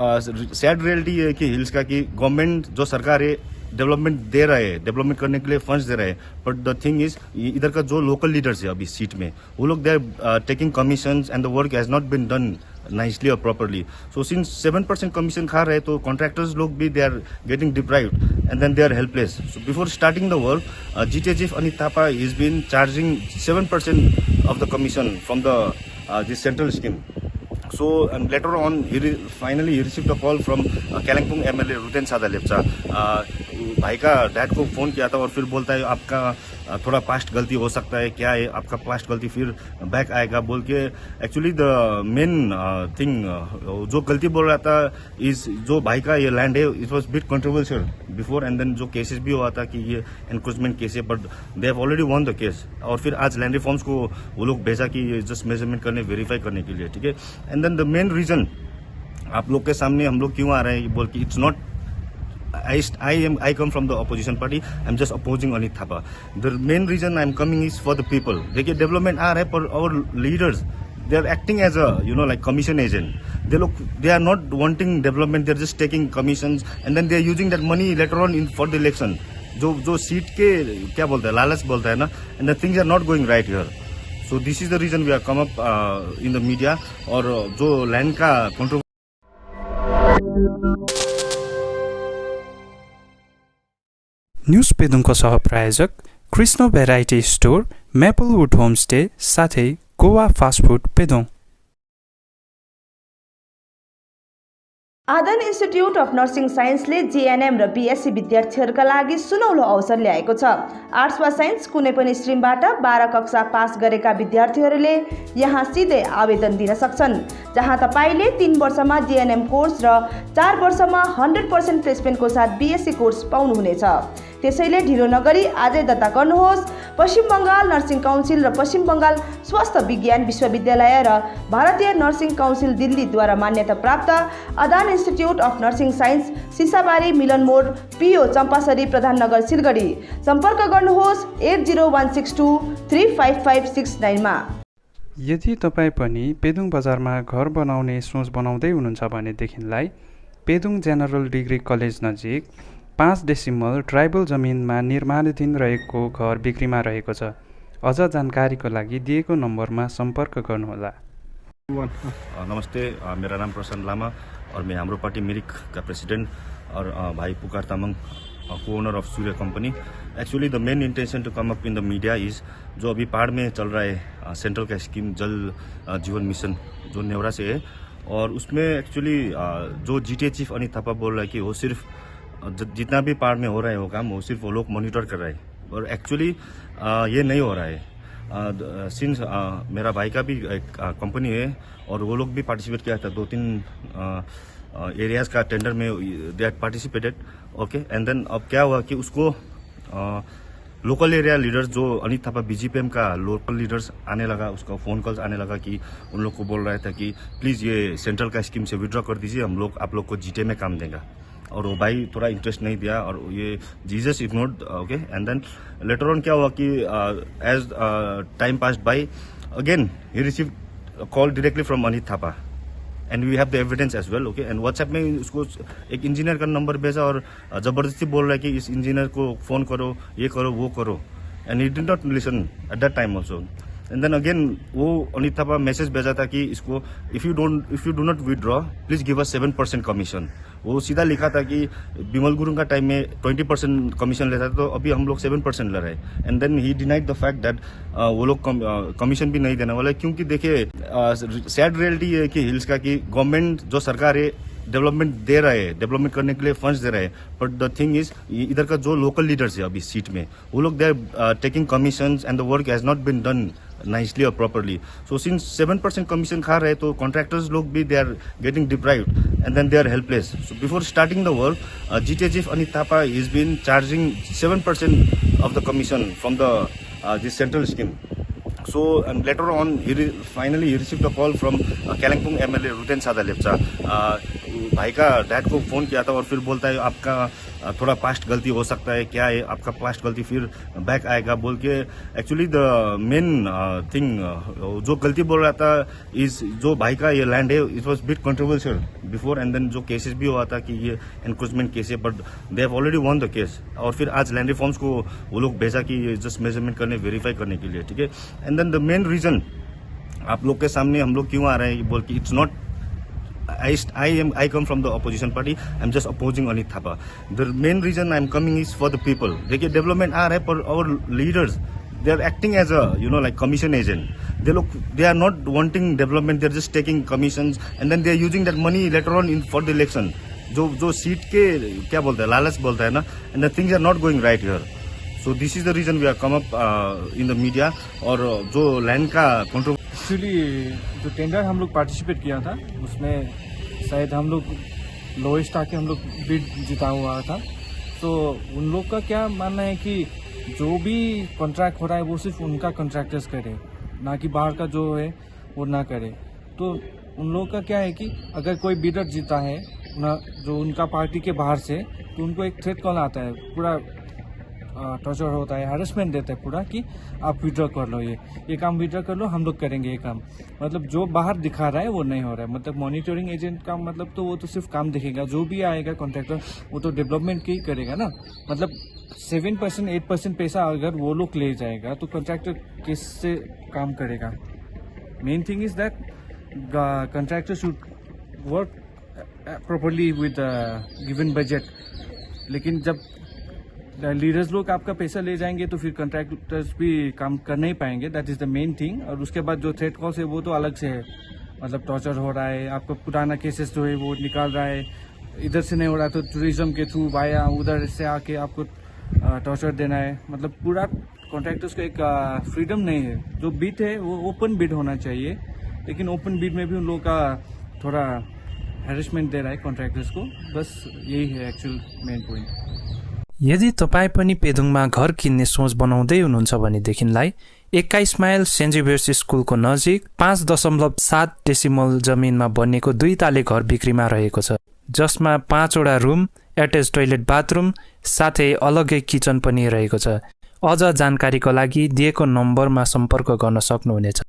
Sad reality है कि hills का कि गवर्नमेंट जो सरकार है डेवलपमेंट दे रहा है, डेवलपमेंट करने के लिए फंड्स दे रहा है, बट द थिंग इज इधर का जो लोकल लीडर्स है अभी सीट में वो लोग they are taking commissions and the work has not been done nicely और प्रॉपरली. सो सिंस 7% कमीशन खा रहे तो कॉन्ट्रैक्टर्स लोग भी they are getting deprived and then they are helpless. So before starting the work GTA chief Anit Thapa is been charging 7% of the commission from the this central scheme. So and later on, finally he received a call from Kalimpong MLA Ruten Sada Lepcha. भाई का dad को phone किया था और फिर बोलता है आपका थोड़ा पास्ट गलती हो सकता है, क्या है आपका पास्ट गलती फिर बैक आएगा बोल के. एक्चुअली द मेन थिंग जो गलती बोल रहा था इस जो भाई का ये लैंड है it was bit controversial before and then जो केसेस भी हुआ था कि ये एनक्रोचमेंट केस है, but they have already won the case. और फिर आज लैंड रिफॉर्म्स को वो लोग भेजा कि जस्ट मेजरमेंट करने वेरीफाई करने के लिए, ठीक है. And then the main reason आप लोग के सामने हम लोग क्यों आ रहे हैं बोल के, it's not I come from the opposition party. I'm just opposing Anit Thapa. The main reason I'm coming is for the people. देखिए डेवलपमेंट आ रहा है पर our leaders they are acting as a like commission agent. They are not wanting development. They are just taking commissions and then they are using that money later on for the election. जो seat के क्या बोलता है लालच बोलता है ना, and the things are not going right here. So this is the reason we have come up in the media. और जो लैंड का controversy न्यूज पेदुङको सहप्रायोजक Krishna variety store, Maplewood homestay साथै Goa fast food Pedong. Adan institute of nursing साइन्सले JNM र BSc विद्यार्थीहरूका लागि सुनौलो अवसर ल्याएको छ. आर्ट्स वा साइन्स कुनै पनि स्ट्रिमबाट 12 कक्षा पास गरेका विद्यार्थीहरूले यहाँ सिधै आवेदन दिन सक्छन्, जहाँ तपाईले 3 वर्षमा JNM कोर्स र 4 वर्षमा 100% प्लेसमेन्टको साथ BSc कोर्स पाउनुहुनेछ. त्यसैले ढिलो नगरी आजै दर्ता गर्नुहोस्. पश्चिम बङ्गाल नर्सिङ काउन्सिल र पश्चिम बङ्गाल स्वास्थ्य विज्ञान विश्वविद्यालय र भारतीय नर्सिङ काउन्सिल दिल्लीद्वारा मान्यता प्राप्त Adan institute of nursing science, Sisabari, Milan More, PO Champasari, Pradhannagar, Siliguri. सम्पर्क गर्नुहोस् 8016235569 मा. यदि तपाईँ पनि पेदुङ बजारमा घर बनाउने सोच बनाउँदै हुनुहुन्छ भनेदेखिलाई पेदुङ जेनरल डिग्री कलेज नजिक 5 डेसिमल ट्राइबल जमिनमा निर्माणाधीन रहेको घर बिक्रीमा रहेको छ. अझ जानकारीको लागि दिएको नम्बरमा सम्पर्क गर्नुहोला. नमस्ते, मेरा नाम प्रशांत लामा और मैं हाम्रो पार्टी मिरिक का प्रेसिडेंट और भाई पुकार तामाङ को owner of Surya company. Actually the main intention to come up in the media is जो अभी पहाड़ में चल रहा है सेंट्रल का स्कीम जल जीवन मिशन जो नेवरा से है, और उसमें एक्चुअली जो GTA चीफ अनित थापा बोल रहा है कि वो सिर्फ जितना भी पहाड़ में हो रहा है वो काम वो सिर्फ वो लोग मॉनिटर कर रहा है, और एक्चुअली ये नहीं हो रहा है. सिंस मेरा भाई का भी एक कंपनी है और वो लोग भी पार्टिसिपेट किया था 2-3 एरियाज का टेंडर में they had participated. Okay, and then अब क्या हुआ कि उसको लोकल एरिया लीडर्स जो अनित थापा BGPM का लोकल लीडर्स आने लगा, उसका फ़ोन कॉल्स आने लगा कि उन लोग को बोल रहा था कि प्लीज़ ये सेंट्रल का स्कीम से विड्रॉ कर दीजिए, हम लोग आप लोग को GTA में काम देगा. और वो भाई थोड़ा इंटरेस्ट नहीं दिया और ये जीसस ignored. Okay, and then later on क्या हुआ कि as time passed by again he received call directly from Anit Thapa and we have the evidence as well. Okay, and WhatsApp में उसको एक इंजीनियर का नंबर भेजा और जबरदस्ती बोल रहा है कि इस इंजीनियर को फोन करो, ये करो, वो करो, and he did not listen at that time also. And then again वो अनित थापा मैसेज भेजा था कि इसको if you do not withdraw please give us 7% commission. वो सीधा लिखा था कि बिमल गुरुंग का टाइम में 20% कमीशन लेता था, तो अभी हम लोग 7% ले रहे हैं. And then he denied the fact that वो लोग कमीशन भी नहीं देने वाले, क्योंकि देखिए सैड रियलिटी है कि हिल्स का कि गवर्नमेंट जो सरकार है डेवलपमेंट दे रहा है, डेवलपमेंट करने के लिए फंड्स दे रहे हैं, बट द थिंग इज इधर का जो लोकल लीडर्स है अभी सीट में वो लोग they are taking commissions and the work has not been done nicely or properly. So since 7% commission खा रहे तो contractors लोग भी they are getting deprived and then they are helpless. So before starting the work, GTA chief Anit Thapa has been charging 7% of the commission from the this central scheme. So and later on finally he received a call from Kalimpong MLA Ruten Sada Lepcha. भाई का dad को phone किया था और फिर बोलता है आपका थोड़ा पास्ट गलती हो सकता है, क्या है आपका पास्ट गलती फिर बैक आएगा बोल के। एक्चुअली द मेन थिंग जो गलती बोल रहा था इस जो भाई का ये लैंड है, it was bit controversial before, and then जो केसेस भी हुआ था कि ये एनक्रोचमेंट केस है, but they have already won the case. और फिर आज लैंड रिफॉर्म्स को वो लोग भेजा कि जस्ट मेजरमेंट करने, वेरीफाई करने के लिए, ठीक है। And then the main reason आप लोग के सामने हम लोग क्यों आ रहे हैं बोल के, it's not I come from the opposition party. I'm just opposing Anit Thapa. The main reason I'm coming is for the people. देखिए डेवलपमेंट आ रहा है पर our leaders they are acting as a like commission agent. They are not wanting development. They are just taking commissions and then they are using that money later on for the election. जो seat के क्या बोलता है, लालच बोलता है ना, and the things are not going right here. So this is the reason we have come up in the media. और जो लैंड का कंट्रोल एक्चुअली जो टेंडर हम लोग पार्टिसिपेट किया था उसमें शायद हम लोग लोएस्ट आके हम लोग बिड जीता हुआ था। तो उन लोग का क्या मानना है कि जो भी कॉन्ट्रैक्ट हो रहा है वो सिर्फ उनका कॉन्ट्रैक्टर्स करे, ना कि बाहर का जो है वो ना करे। तो उन लोग का क्या है कि अगर कोई बिडर जीता है ना जो उनका पार्टी के बाहर से, तो उनको एक थ्रेट कॉल आता है, पूरा टॉर्चर होता है, हैरेसमेंट देता है पूरा कि आप विड्रॉ कर लो, ये काम विड्रॉ कर लो, हम लोग करेंगे ये काम। मतलब जो बाहर दिखा रहा है वो नहीं हो रहा है। मतलब मॉनिटरिंग एजेंट का मतलब तो वो तो सिर्फ काम दिखेगा, जो भी आएगा कॉन्ट्रैक्टर वो तो डेवलपमेंट की करेगा ना। मतलब 7% 8% पैसा अगर वो लोग ले जाएगा तो कॉन्ट्रैक्टर किससे काम करेगा। Main thing is that contractor should work properly with given budget. लेकिन जब लीडर्स लोग आपका पैसा ले जाएंगे तो फिर कॉन्ट्रैक्टर्स भी काम कर नहीं पाएंगे। That is the main thing. और उसके बाद जो थ्रेट कॉल्स है वो तो अलग से है। मतलब टॉर्चर हो रहा है, आपका पुराना केसेस जो है वो निकाल रहा है, इधर से नहीं हो रहा तो टूरिज्म के थ्रू वाया उधर से आके आपको टॉर्चर देना है। मतलब पूरा कॉन्ट्रैक्टर्स का एक फ्रीडम नहीं है। जो बिड है वो ओपन बिड होना चाहिए, लेकिन ओपन बिड में भी उन लोगों का थोड़ा हैरेसमेंट दे रहा है कॉन्ट्रैक्टर्स को। बस यही है एक्चुअल मेन पोइन्ट। यदि तपाईँ पनि पेदुङमा घर किन्ने सोच बनाउँदै हुनुहुन्छ भनेदेखिलाई 21 माइल सेन्ट जेभियर्स स्कुलको नजिक 5.7 डेसिमल जमिनमा बनेको 2 ताले घर बिक्रीमा रहेको छ, जसमा 5 वटा रुम, एट्याच टोइलेट बाथरुम साथै अलग्गै किचन पनि रहेको छ। अझ जानकारीको लागि दिएको नम्बरमा सम्पर्क गर्न सक्नुहुनेछ।